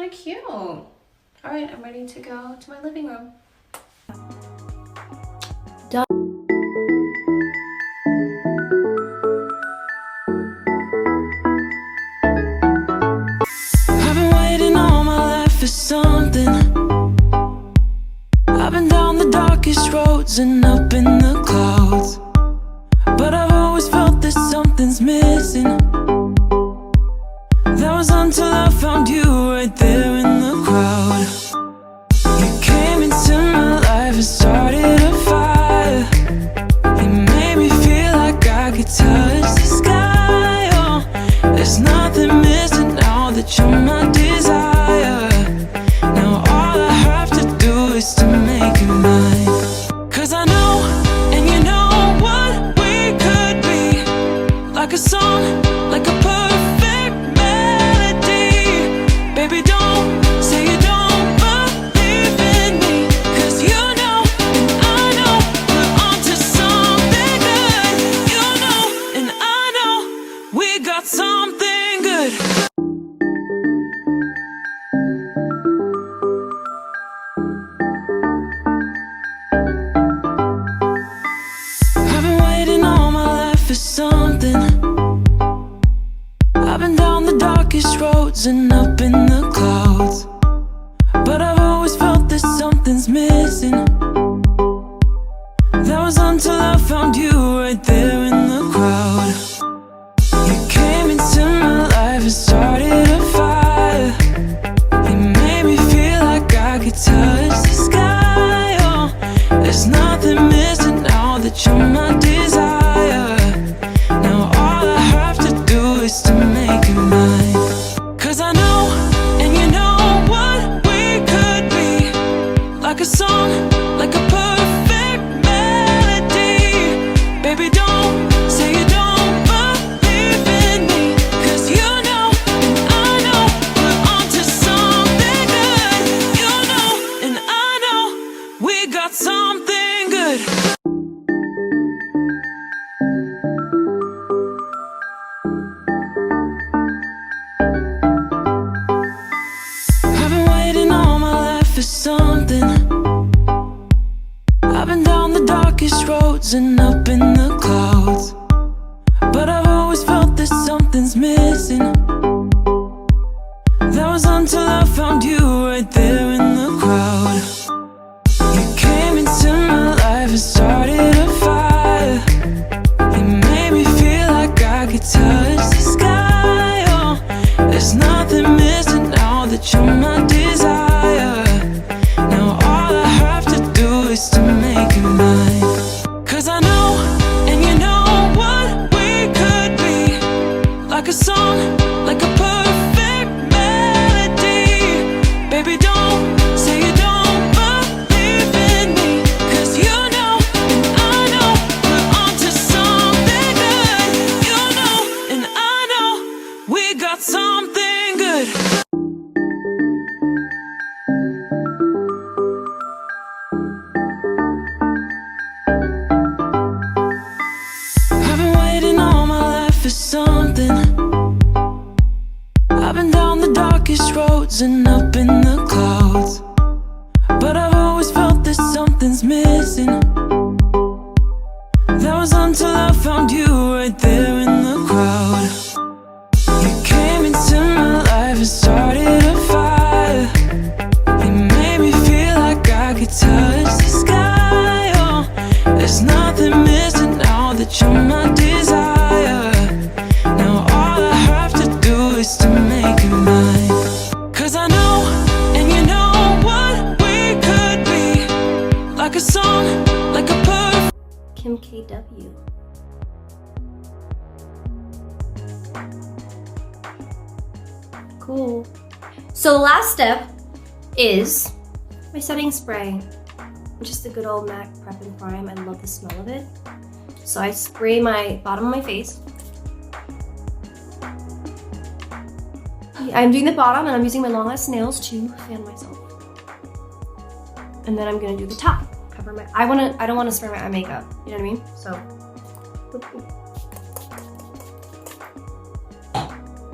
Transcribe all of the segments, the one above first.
really cute. All right, I'm ready to go to my living room. Done. I've been waiting all my life for something. I've been down the darkest roads and up in the clouds, but I've always felt that something's missing. That was until I found you right there in the crowd. You came into my life and started a fire. You made me feel like I could touch the sky. Oh, there's nothing missing now that you're my desire. Now all I have to do is to make you mine. 'Cause I know, and you know what we could be. Like a song, like a perfect melody. Baby, don't say you don't believe in me, 'cause you know, and I know, we're onto something good. You know, and I know, we got something good. I've been waiting all my life for something. I've been down the darkest roads and up in the clouds, but I've always felt that something's missing. That was until I found you right there in the crowd. You came into my life and started a fire. You made me feel like I could touch the sky. Oh, there's nothing missing now that you're my desire. Now all I have to do is to make you mine. 'Cause I know, and you know what we could be. Like a song, like a perfect melody. Baby, don't say you don't believe in me, 'cause you know, and I know, we're onto something good. You know, and I know, we got something good. I've been waiting all my life for something. I've been down the darkest roads and up in the clouds, but I've always felt that something's missing. That was until I found you right there in the crowd. You came into my life and started a fire. You made me feel like I could touch the sky. Oh, there's nothing missing now that you're my desire. Now all I have to do is to make you mine. 'Cause I know, and you know what we could be. Like a song, like a perfect melody. Baby, don't say you don't believe in me, 'cause you know, and I know, we're onto something good. You know, and I know, we got something good. I've been waiting all my life for something. I've been down the darkest roads and up in the clouds, but I've always felt that something's missing. That was until I found you right there in the crowd. You came into my life and started a fire. You made me feel like I could touch the sky. Oh, there's nothing missing now that you're my desire. Now all I have to do is to make you mine. 'Cause I know, and you know what we could be. Like a song, like a perfect Kim KW. Cool. So the last step is my setting spray. Just a good old MAC Prep and Prime. I love the smell of it. So I spray my bottom of my face. I'm doing the bottom and I'm using my long ass nails to fan myself. And then I'm gonna do the top. Cover my, I don't wanna spray my eye makeup. You know what I mean? So, boop, boop.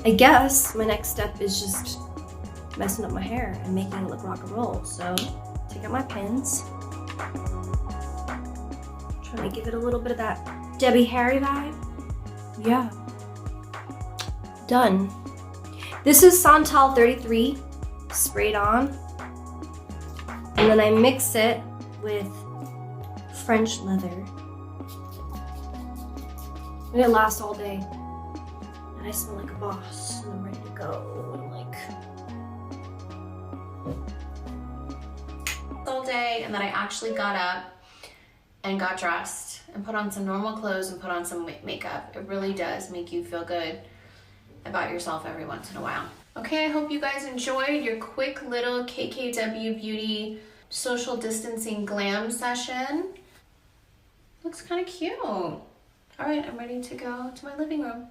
I guess my next step is just messing up my hair and making it look rock and roll. So take out my pins. Trying to give it a little bit of that Debbie Harry vibe. Yeah. Done. This is Santal 33 sprayed on. And then I mix it with French leather. And it lasts all day. And I smell like a boss. And I'm ready to go. And I'm like... all day, and then I actually got up and got dressed and put on some normal clothes and put on some makeup. It really does make you feel good about yourself every once in a while. Okay, I hope you guys enjoyed your quick little KKW Beauty social distancing glam session. Looks kind of cute. All right, I'm ready to go to my living room.